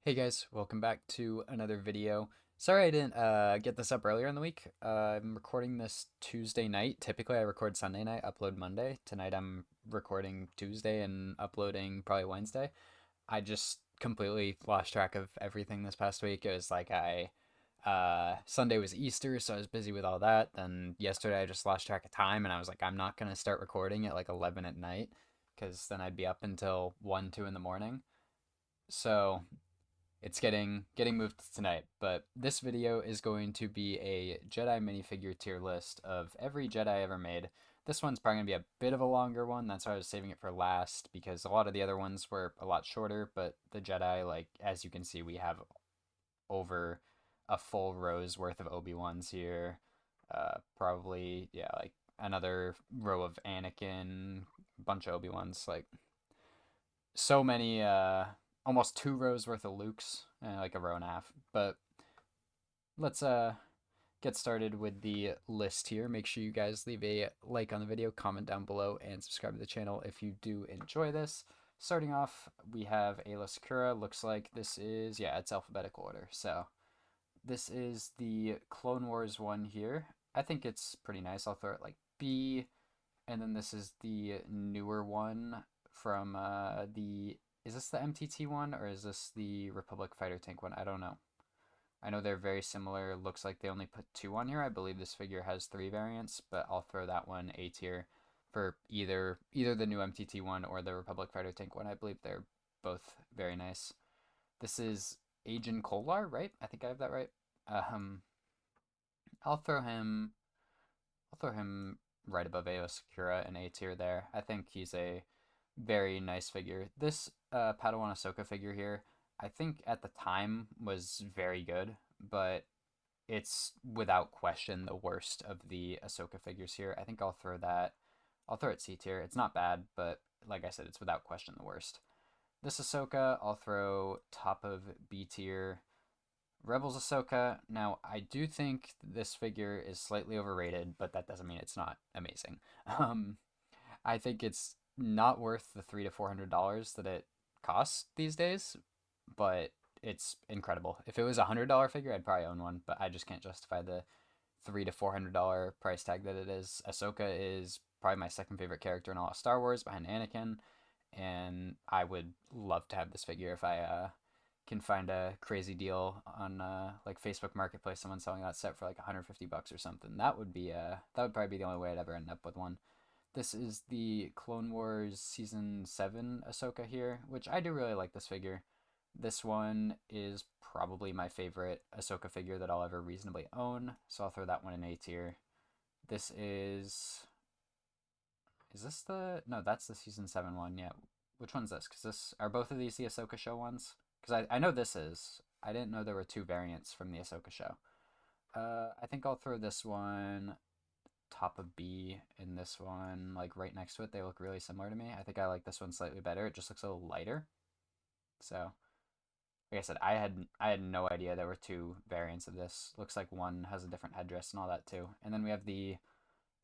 Hey guys, welcome back to another video. Sorry I didn't get this up earlier in the week. I'm recording this Tuesday night. Typically I record Sunday night, upload Monday. Tonight I'm recording Tuesday and uploading probably Wednesday. I just completely lost track of everything this past week. It was like Sunday was Easter, so I was busy with all that. Then yesterday I just lost track of time and I was like, I'm not gonna start recording at like 11 at night because then I'd be up until 1, 2 in the morning. So it's getting moved to tonight, but this video is going to be a Jedi minifigure tier list of every Jedi ever made. This one's probably going to be a bit of a longer one. That's why I was saving it for last because a lot of the other ones were a lot shorter, but the Jedi, like as you can see, we have over a full row's worth of Obi-Wans here. Probably, yeah, like another row of Anakin, bunch of Obi-Wans, like so many almost 2 rows worth of Lukes, like a row and a half. But let's get started with the list here. Make sure you guys leave a like on the video, comment down below, and subscribe to the channel if you do enjoy this. Starting off, we have Ayla Sakura. Looks like this is, yeah, it's alphabetical order. So this is the Clone Wars one here. I think it's pretty nice. I'll throw it like B. And then this is the newer one from the. Is this the MTT one or is this the Republic Fighter Tank one? I don't know. I know they're very similar. Looks like they only put two on here. I believe this figure has three variants, but I'll throw that one A tier for either the new MTT one or the Republic Fighter Tank one. I believe they're both very nice. This is Agent Kolar, right? I think I have that right. Um, I'll throw him I'll throw him right above Ao Sakura in A tier there. I think he's a very nice figure. This Padawan Ahsoka figure here, I think at the time was very good, but it's without question the worst of the Ahsoka figures here. I think I'll throw it C tier. It's not bad, but like I said, it's without question the worst. This Ahsoka, I'll throw top of B tier. Rebels Ahsoka. Now, I do think this figure is slightly overrated, but that doesn't mean it's not amazing. Um, I think it's not worth the $300 to $400 that it costs these days, but it's incredible. If it was $100 figure, I'd probably own one, but I just can't justify the $300 to $400 price tag that it is. Ahsoka is probably my second favorite character in all of Star Wars, behind Anakin, and I would love to have this figure if I can find a crazy deal on like Facebook Marketplace, someone selling that set for like $150 or something. That would probably be the only way I'd ever end up with one. This is the Clone Wars Season 7 Ahsoka here, which I do really like this figure. This one is probably my favorite Ahsoka figure that I'll ever reasonably own, so I'll throw that one in A tier. This is this the no? That's the Season 7 one. Yeah, which one's this? Because this are both of these the Ahsoka show ones? Because I know this is. I didn't know there were two variants from the Ahsoka show. I think I'll throw this one top of B and this one like right next to it. They look really similar to me. I think I like this one slightly better. It just looks a little lighter. So, like I said, I had no idea there were two variants of this. Looks like one has a different headdress and all that too. And then we have the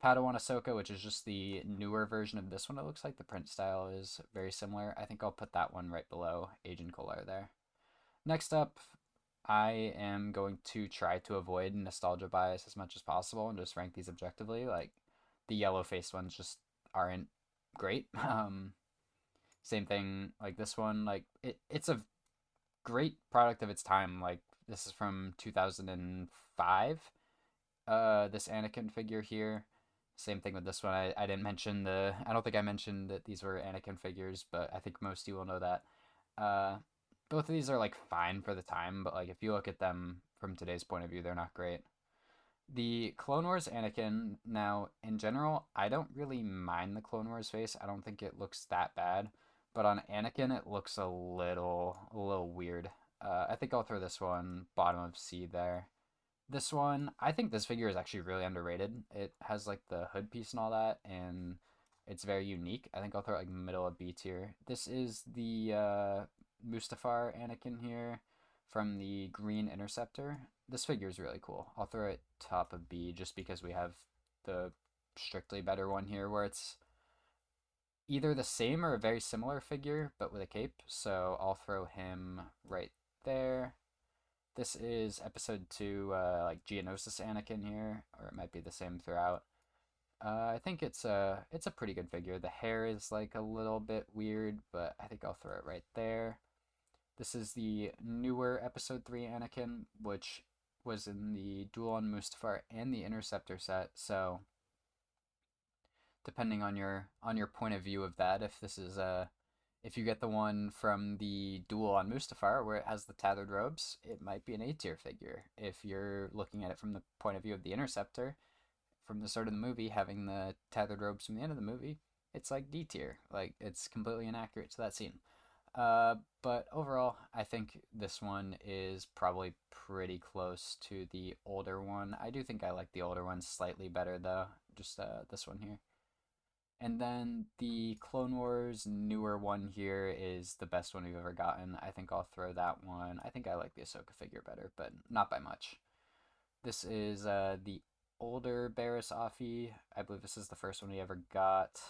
Padawan Ahsoka, which is just the newer version of this one. It looks like the print style is very similar. I think I'll put that one right below Agent Kolar there. Next up, I am going to try to avoid nostalgia bias as much as possible and just rank these objectively. Like the yellow faced ones just aren't great. Same thing like this one. Like it's a great product of its time. Like this is from 2005. This Anakin figure here. Same thing with this one. I didn't mention the. I don't think I mentioned that these were Anakin figures, but I think most of you will know that. Uh, both of these are like fine for the time, but like if you look at them from today's point of view, they're not great. The Clone Wars Anakin, now in general, I don't really mind the Clone Wars face. I don't think it looks that bad, but on Anakin it looks a little weird. I think I'll throw this one bottom of C there. This one, I think this figure is actually really underrated. It has like the hood piece and all that, and it's very unique. I think I'll throw it like middle of B tier. This is the Mustafar Anakin here from the Green Interceptor. This figure is really cool. I'll throw it top of B just because we have the strictly better one here where it's either the same or a very similar figure but with a cape. So I'll throw him right there. This is episode 2, like Geonosis Anakin here, or it might be the same throughout. I think it's a pretty good figure. The hair is like a little bit weird, but I think I'll throw it right there. This is the newer episode 3 Anakin, which was in the Duel on Mustafar and the Interceptor set. So depending on your point of view of that, if this is if you get the one from the Duel on Mustafar where it has the tattered robes, it might be an A tier figure. If you're looking at it from the point of view of the Interceptor, from the start of the movie, having the tethered robes from the end of the movie, it's like D tier. Like, it's completely inaccurate to that scene. But overall, I think this one is probably pretty close to the older one. I do think I like the older one slightly better, though. Just this one here. And then the Clone Wars newer one here is the best one we've ever gotten. I think I'll throw that one. I think I like the Ahsoka figure better, but not by much. This is the older Barriss Offee. I believe this is the first one we ever got.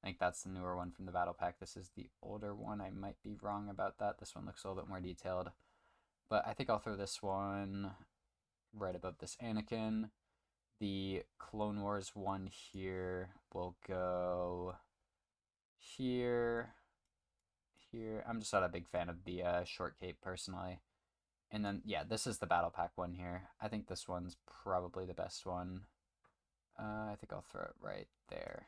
I think that's the newer one from the Battle Pack. This is the older one. I might be wrong about that. This one looks a little bit more detailed. But I think I'll throw this one right above this Anakin. The Clone Wars one here will go here, here. I'm just not a big fan of the short cape personally. And then, yeah, this is the Battle Pack one here. I think this one's probably the best one. I think I'll throw it right there.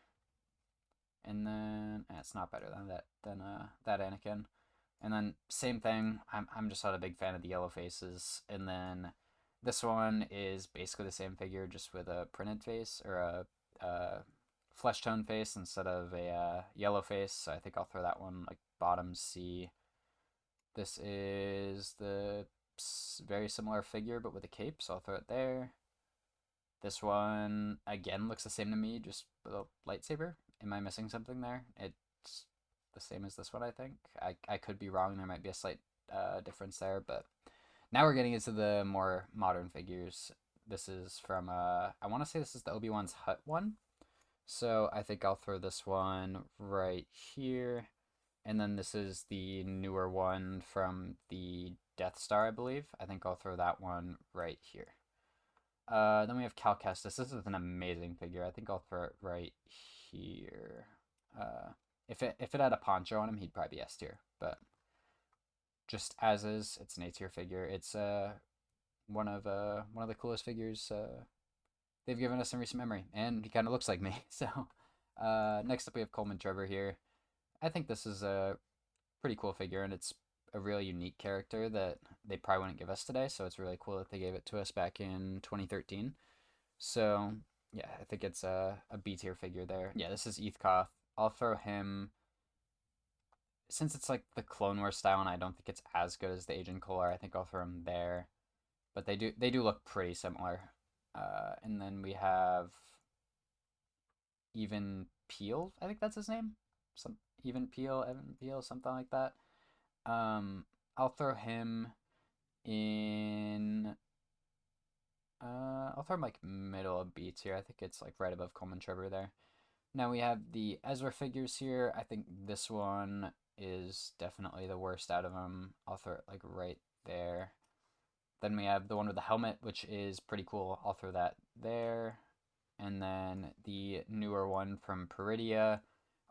And then it's not better than that Anakin. And then same thing. I'm just not a big fan of the yellow faces. And then this one is basically the same figure, just with a printed face or a flesh tone face instead of a yellow face. So I think I'll throw that one like bottom C. This is the very similar figure but with a cape, so I'll throw it there. This one again looks the same to me, just with a lightsaber. Am I missing something there? It's the same as this one, I think. I could be wrong. There might be a slight difference there, but now we're getting into the more modern figures. This is from I want to say this is the Obi-Wan's Hut one. So I think I'll throw this one right here. And then this is the newer one from the Death Star, I believe. I think I'll throw that one right here. Then we have Cal Kestis. This is an amazing figure. I think I'll throw it right here. If it had a poncho on him, he'd probably be S tier. But just as is, it's an A tier figure. It's one of the coolest figures they've given us in recent memory, and he kind of looks like me. So next up we have Coleman Trevor here. I think this is a pretty cool figure, and it's a really unique character that they probably wouldn't give us today, so it's really cool that they gave it to us back in 2013. So, yeah, I think it's a B tier figure there. Yeah, this is Eth Koth. I'll throw him, since it's like the Clone Wars style, and I don't think it's as good as the Agent Kolar, I think I'll throw him there. But they do look pretty similar. And then we have Even Peel, I think that's his name. Even Peel, Evan Peel, something like that. I'll throw him in. I'll throw him like middle of B tier. I think it's like right above Coleman Trevor there. Now we have the Ezra figures here. I think this one is definitely the worst out of them. I'll throw it like right there. Then we have the one with the helmet, which is pretty cool. I'll throw that there. And then the newer one from Peridia,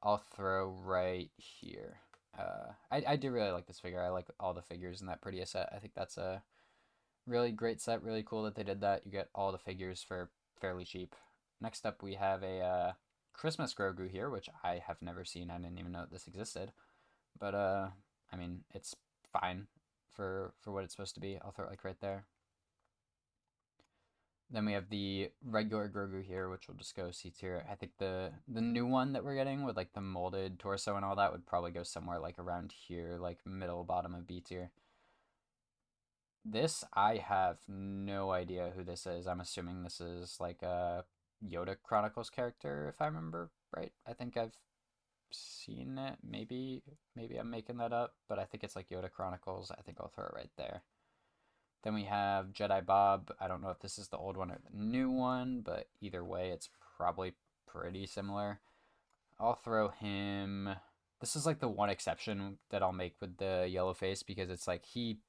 I'll throw right here. I do really like this figure. I like all the figures in that Peridia set. I think that's a really great set. Really cool that they did that. You get all the figures for fairly cheap. Next up, we have a Christmas Grogu here, which I have never seen. I didn't even know this existed. But, I mean, it's fine for what it's supposed to be. I'll throw it like right there. Then we have the regular Grogu here, which will just go C tier. I think the new one that we're getting with like the molded torso and all that would probably go somewhere like around here, like middle bottom of B tier. This, I have no idea who this is. I'm assuming this is like a Yoda Chronicles character, if I remember right. I think I've seen it. Maybe I'm making that up, but I think it's like Yoda Chronicles. I think I'll throw it right there. Then we have Jedi Bob. I don't know if this is the old one or the new one, but either way, it's probably pretty similar. I'll throw him. This is like the one exception that I'll make with the yellow face, because it's like he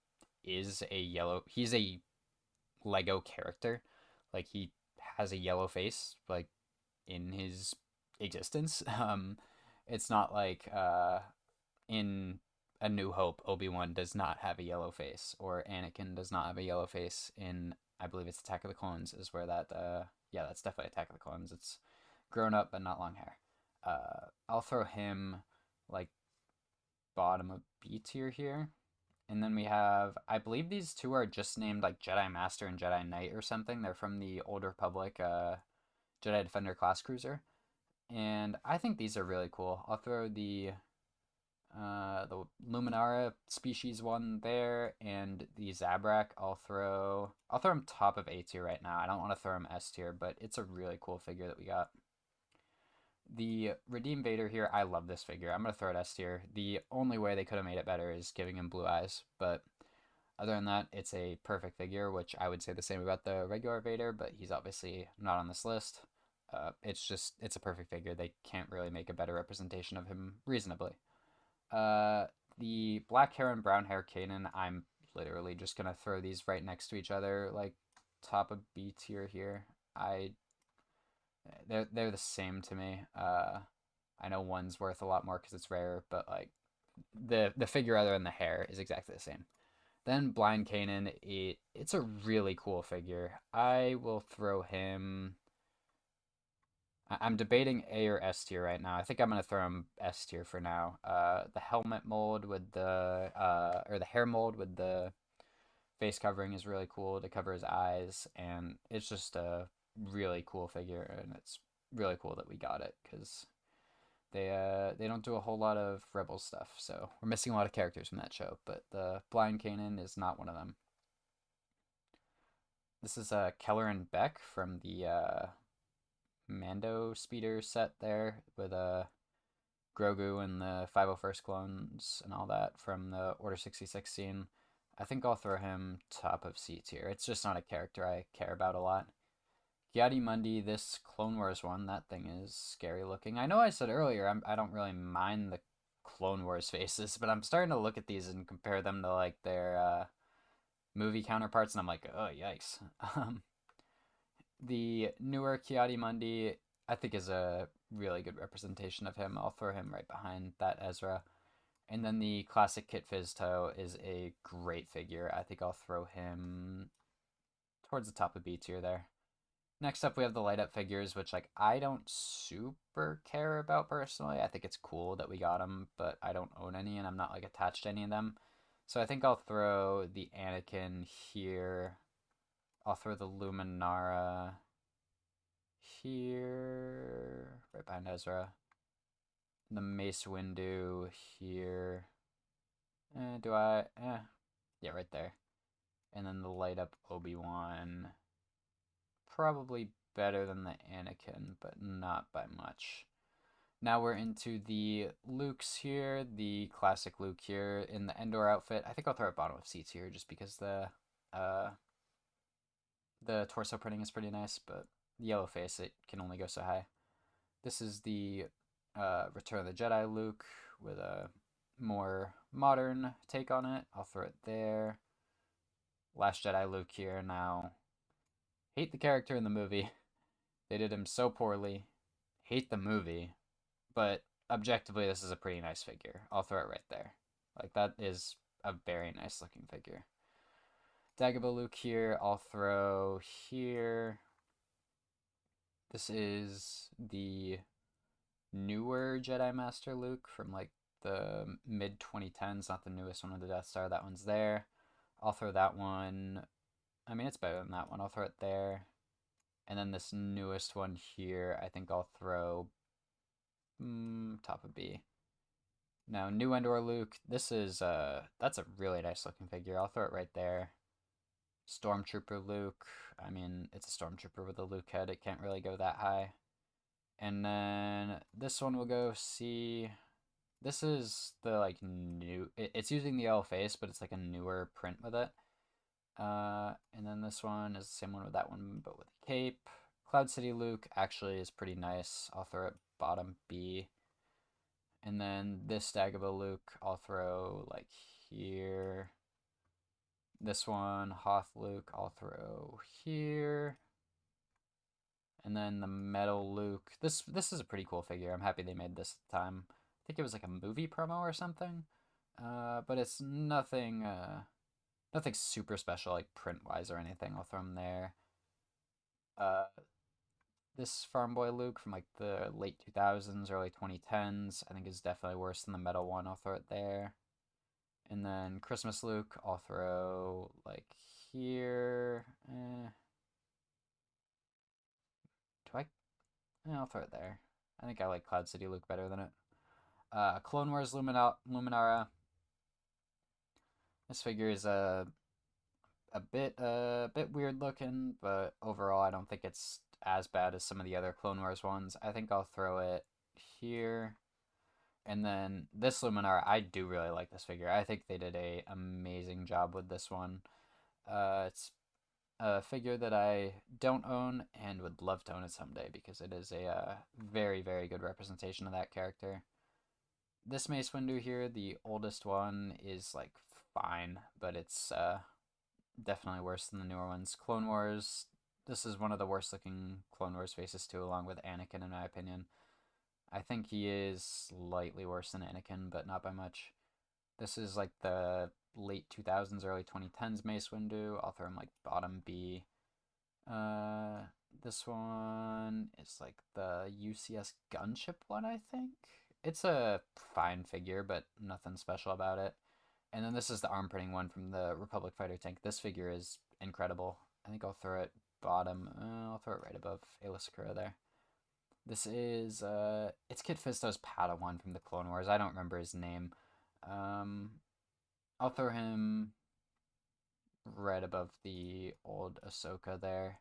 is a yellow. He's a Lego character. Like he has a yellow face like in his existence. It's not like in A New Hope, Obi-Wan does not have a yellow face, or Anakin does not have a yellow face in, I believe it's Attack of the Clones, is where that, yeah, that's definitely Attack of the Clones. It's grown up but not long hair. I'll throw him like bottom of B tier here. And then we have, I believe these two are just named like Jedi Master and Jedi Knight or something. They're from the Old Republic Jedi Defender class cruiser. And I think these are really cool. I'll throw the Luminara species one there, and the Zabrak I'll throw him top of A tier right now. I don't want to throw him S tier, but it's a really cool figure that we got. The Redeem Vader here, I love this figure. I'm gonna throw it S tier. The only way they could have made it better is giving him blue eyes, but other than that, it's a perfect figure, which I would say the same about the regular Vader, but he's obviously not on this list. It's a perfect figure. They can't really make a better representation of him reasonably. Uh, the black hair and brown hair Kanan, I'm literally just gonna throw these right next to each other, like top of B tier here. They're the same to me. I know one's worth a lot more because it's rare, but like the figure other than the hair is exactly the same. Then Blind Kanan, it's a really cool figure. I will throw him. I'm debating A or S tier right now. I think I'm gonna throw him S tier for now. The helmet mold with the or the hair mold with the face covering is really cool to cover his eyes, and it's just a really cool figure, and it's really cool that we got it because they don't do a whole lot of Rebel stuff, so we're missing a lot of characters from that show. But the Blind Kanan is not one of them. This is Keller and Beck from the Mando speeder set there with Grogu and the 501st clones and all that from the Order 66 scene. I think I'll throw him top of C tier. It's just not a character I care about a lot. Mundi, this Clone Wars one, that thing is scary looking. I know I said earlier I don't really mind the Clone Wars faces, but I'm starting to look at these and compare them to like their movie counterparts, and I'm like, oh yikes. The newer Mundi, I think, is a really good representation of him. I'll throw him right behind that Ezra. And then the classic Kit Fizztoe is a great figure. I think I'll throw him towards the top of B tier there. Next up, we have the light up figures, which like I don't super care about personally. I think it's cool that we got them, but I don't own any, and I'm not like attached to any of them. So I think I'll throw the Anakin here. I'll throw the Luminara here, right behind Ezra. The Mace Windu here. Do I? Yeah, right there. And then the light up Obi-Wan. Probably better than the Anakin, but not by much. Now we're into the Lukes here, the classic Luke here in the Endor outfit. I think I'll throw it bottom of C tier just because the torso printing is pretty nice, but the yellow face, it can only go so high. This is the Return of the Jedi Luke with a more modern take on it. I'll throw it there. Last Jedi Luke here now. Hate the character in the movie. They did him so poorly. Hate the movie. But objectively, this is a pretty nice figure. I'll throw it right there. Like, that is a very nice looking figure. Dagobah Luke here, I'll throw here. This is the newer Jedi Master Luke from like the mid 2010s, not the newest one with the Death Star. That one's there. I'll throw that one. I mean, it's better than that one. I'll throw it there. And then this newest one here, I think I'll throw top of B. Now, new Endor Luke. This is that's a really nice looking figure. I'll throw it right there. Stormtrooper Luke. I mean, it's a Stormtrooper with a Luke head. It can't really go that high. And then this one will go C. This is the like new. It's using the L face, but it's like a newer print with it. And then this one is the same one with that one, but with a cape. Cloud City Luke actually is pretty nice. I'll throw it bottom B. And then this Dagobah Luke, I'll throw like here. This one, Hoth Luke, I'll throw here. And then the Metal Luke. This is a pretty cool figure. I'm happy they made this at the time. I think it was like a movie promo or something. But it's nothing super special like print wise or anything. I'll throw him there. Uh, this Farm Boy Luke from like the late 2000s, early 2010s, I think is definitely worse than the metal one. I'll throw it there. And then Christmas Luke, I'll throw like here. Do I? Yeah, I'll throw it there. I think I like Cloud City Luke better than it. Clone Wars Luminara. This figure is a bit weird looking, but overall I don't think it's as bad as some of the other Clone Wars ones. I think I'll throw it here. And then this Luminara, I do really like this figure. I think they did a amazing job with this one. It's a figure that I don't own and would love to own it someday because it is a very, very good representation of that character. This Mace Windu here, the oldest one, is like fine, but it's definitely worse than the newer ones. Clone Wars, this is one of the worst looking Clone Wars faces too, along with Anakin in my opinion. I think he is slightly worse than Anakin, but not by much. This is like the late 2000s, early 2010s Mace Windu. I'll throw him like bottom B. Uh, this one is like the UCS gunship one, I think. It's a fine figure, but nothing special about it. And then this is the arm printing one from the Republic Fighter tank. This figure is incredible. I think I'll throw it bottom. I'll throw it right above Aayla Secura there. This is it's Kit Fisto's Padawan from the Clone Wars. I don't remember his name. Um, I'll throw him right above the old Ahsoka there.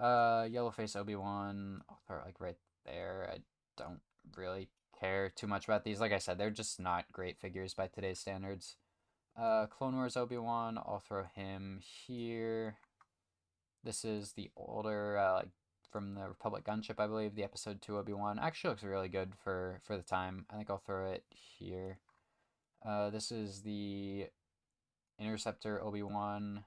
Yellowface Obi-Wan, I'll throw it like right there. I don't really care too much about these. Like I said, they're just not great figures by today's standards. Clone Wars Obi-Wan, I'll throw him here. This is the older, like from the Republic gunship, I believe, the Episode 2 Obi-Wan. Actually looks really good for the time. I think I'll throw it here. This is the Interceptor Obi-Wan.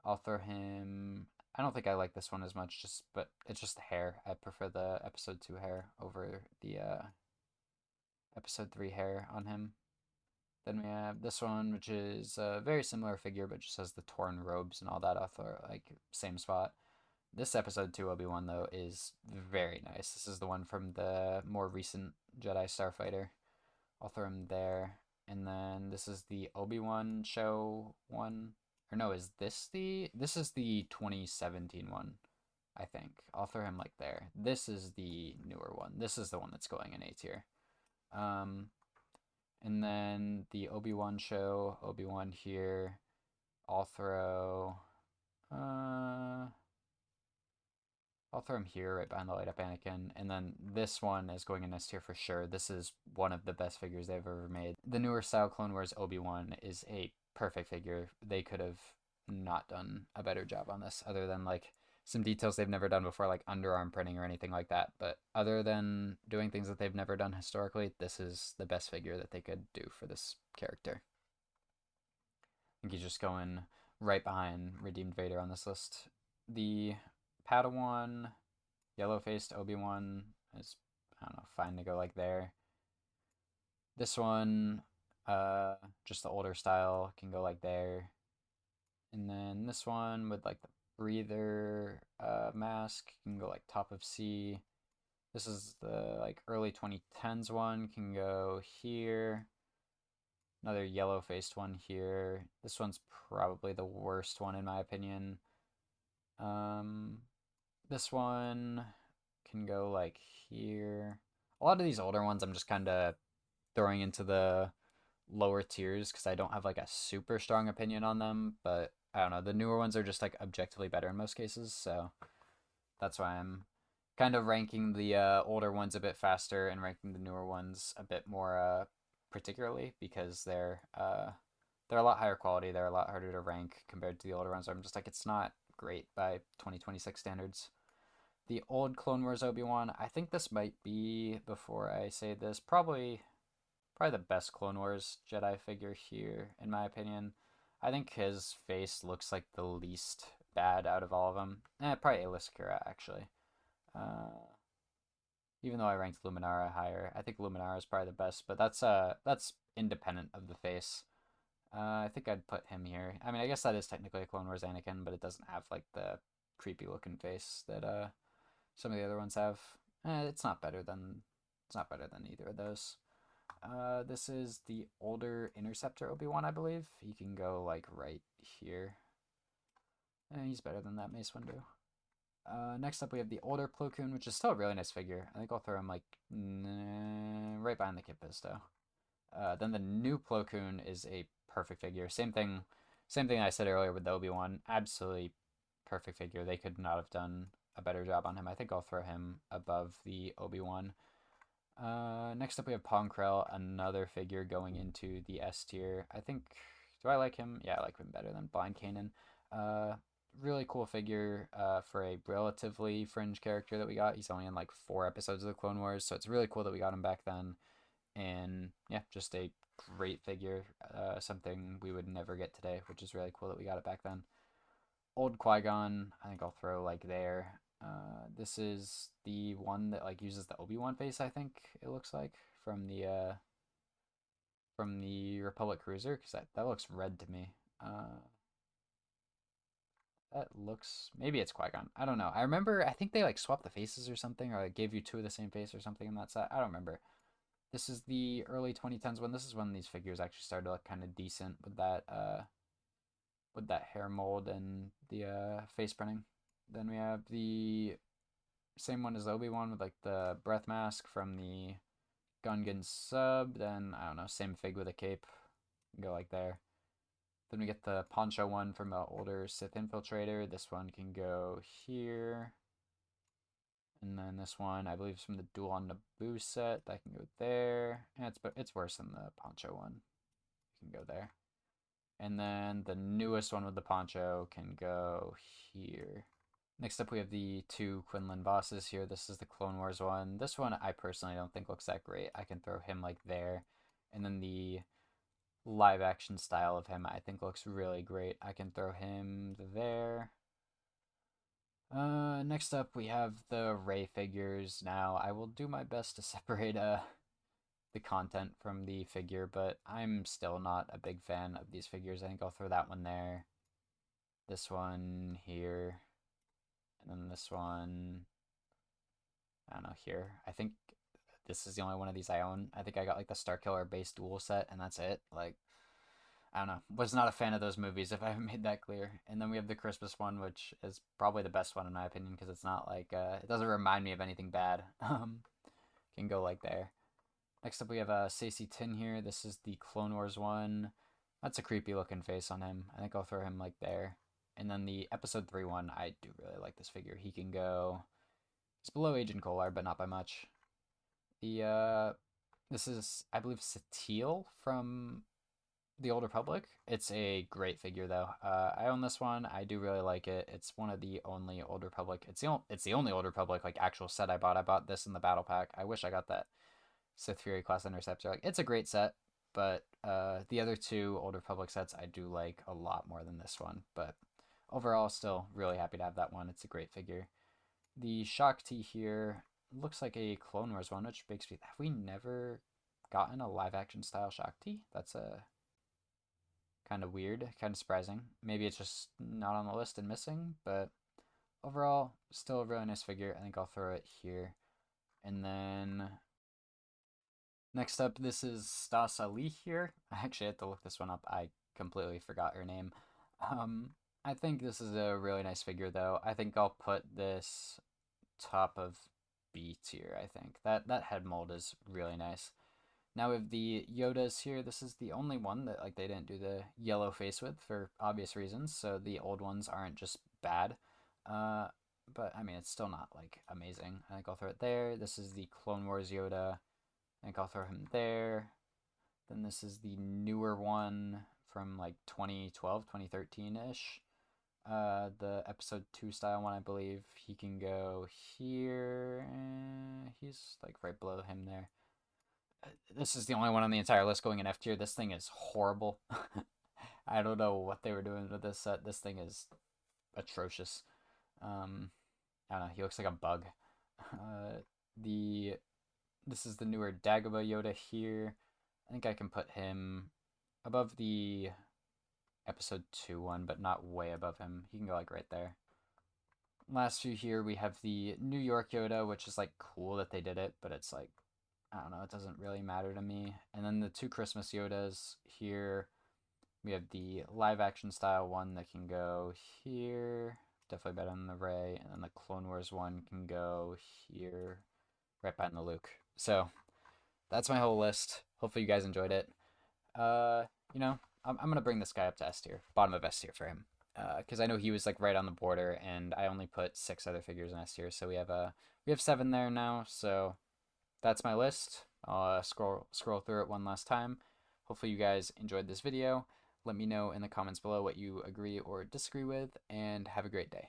I'll throw him. I don't think I like this one as much, but it's just the hair. I prefer the Episode 2 hair over the Episode 3 hair on him. Then we have this one, which is a very similar figure, but just has the torn robes and all that. I'll throw like same spot. This Episode 2 Obi-Wan, though, is very nice. This is the one from the more recent Jedi Starfighter. I'll throw him there. And then this is the Obi-Wan show one. Or no, this is the 2017 one, I think. I'll throw him like there. This is the newer one. This is the one that's going in A tier. And then the Obi-Wan show, Obi-Wan here. I'll throw I'll throw him here right behind the light up Anakin. And then this one is going in S tier for sure. This is one of the best figures they've ever made. The newer style Clone Wars Obi-Wan is a perfect figure. They could have not done a better job on this other than like some details they've never done before, like underarm printing or anything like that. But other than doing things that they've never done historically, this is the best figure that they could do for this character. I think he's just going right behind Redeemed Vader on this list. The Padawan, yellow-faced Obi-Wan is, I don't know, fine to go like there. This one, just the older style, can go like there. And then this one with like the breather mask can go like top of C. This is the like early 2010s one, can go here. Another yellow-faced one here. This one's probably the worst one in my opinion. This one can go like here. A lot of these older ones I'm just kind of throwing into the lower tiers because I don't have like a super strong opinion on them, but I don't know. The newer ones are just like objectively better in most cases, so that's why I'm kind of ranking the older ones a bit faster and ranking the newer ones a bit more particularly because they're a lot higher quality. They're a lot harder to rank compared to the older ones. I'm just like it's not great by 2026 standards. The old Clone Wars Obi-Wan, I think this might be, before I say this, probably the best Clone Wars Jedi figure here, in my opinion. I think his face looks like the least bad out of all of them. Probably Aliskura, actually. Uh, Even though I ranked Luminara higher, I think Luminara is probably the best, but that's independent of the face. I think I'd put him here. I mean, I guess that is technically a Clone Wars Anakin, but it doesn't have like the creepy looking face that some of the other ones have. It's not better than either of those. This is the older Interceptor Obi-Wan, I believe. He can go like right here. He's better than that Mace Windu. Next up, we have the older Plo Koon, which is still a really nice figure. I think I'll throw him like right behind the Kit Fisto. Then the new Plo Koon is a perfect figure. Same thing I said earlier with the Obi-Wan. Absolutely perfect figure. They could not have done a better job on him. I think I'll throw him above the Obi-Wan. Next up, we have Pong Krell, another figure going into the S tier. I think, do I like him? Yeah, I like him better than Blind Kanan. Uh, Really cool figure for a relatively fringe character that we got. He's only in like 4 episodes of the Clone Wars, so it's really cool that we got him back then. And yeah, just a great figure, something we would never get today, which is really cool that we got it back then. Old Qui-Gon, I think I'll throw like there. This is the one that like uses the Obi-Wan face, I think it looks like from the Republic Cruiser, because that looks red to me. That looks, maybe it's Qui-Gon. I don't know. I think they like swapped the faces or something, or like gave you two of the same face or something in that set. I don't remember. This is the early 2010s when this is when these figures actually started to look kind of decent with that hair mold and the face printing. Then we have the same one as Obi-Wan with like the breath mask from the Gungan sub. Then I don't know, same fig with a cape. Go like there. Then we get the poncho one from the older Sith infiltrator. This one can go here. And then this one, I believe, is from the Duel on Naboo set. That can go there. And it's worse than the poncho one. You can go there. And then the newest one with the poncho can go here. Next up, we have the two Quinlan bosses here. This is the Clone Wars one. This one, I personally don't think looks that great. I can throw him like there. And then the live action style of him, I think looks really great. I can throw him there. Next up, we have the Rey figures. Now, I will do my best to separate the content from the figure, but I'm still not a big fan of these figures. I think I'll throw that one there. This one here. And then this one, I don't know, here. I think this is the only one of these I own. I think I got like the Starkiller base duel set, and that's it. Like, I don't know. Was not a fan of those movies, if I haven't made that clear. And then we have the Christmas one, which is probably the best one in my opinion, because it's not like, it doesn't remind me of anything bad. Can go like there. Next up, we have Sacy Tin here. This is the Clone Wars one. That's a creepy looking face on him. I think I'll throw him like there. And then the Episode 3 one, I do really like this figure. He can go... He's below Agent Kolar, but not by much. This is, I believe, Satele from the Old Republic. It's a great figure, though. I own this one. I do really like it. It's one of the only Old Republic... It's the only Old Republic, like, actual set I bought. I bought this in the Battle Pack. I wish I got that Sith Fury class Interceptor. Like, it's a great set, but the other two Old Republic sets I do like a lot more than this one. But overall, still really happy to have that one. It's a great figure. The Shaak Ti here looks like a Clone Wars one, which makes me... Have we never gotten a live-action style Shaak Ti? That's a kind of weird, kind of surprising. Maybe it's just not on the list and missing, but overall, still a really nice figure. I think I'll throw it here. And then next up, this is Stas Ali here. I actually had to look this one up. I completely forgot her name. I think this is a really nice figure, though. I think I'll put this top of B tier, I think. That head mold is really nice. Now with the Yodas here, this is the only one that like they didn't do the yellow face with for obvious reasons, so the old ones aren't just bad. Uh, but I mean, it's still not like amazing. I think I'll throw it there. This is the Clone Wars Yoda. I think I'll throw him there. Then this is the newer one from like 2012, 2013-ish. The episode 2 style one, I believe. He can go here. He's like right below him there. This is the only one on the entire list going in F tier. This thing is horrible. I don't know what they were doing with this set. This thing is atrocious. Um, I don't know. He looks like a bug. Uh, the This is the newer Dagobah Yoda here. I think I can put him above the episode 2 one, but not way above him. He can go like right there. Last few here, we have the New York Yoda, which is like cool that they did it, but it's like, I don't know, it doesn't really matter to me. And then the 2 Christmas Yodas here. We have the live action style one that can go here, definitely better than the Rey, and then the Clone Wars one can go here, right behind the Luke. So that's my whole list. Hopefully you guys enjoyed it. Uh, you know, I'm gonna bring this guy up to S tier, bottom of S tier for him, because I know he was like right on the border, and I only put 6 other figures in S tier, so we have 7 there now. So that's my list. I'll scroll through it one last time. Hopefully you guys enjoyed this video. Let me know in the comments below what you agree or disagree with, and have a great day.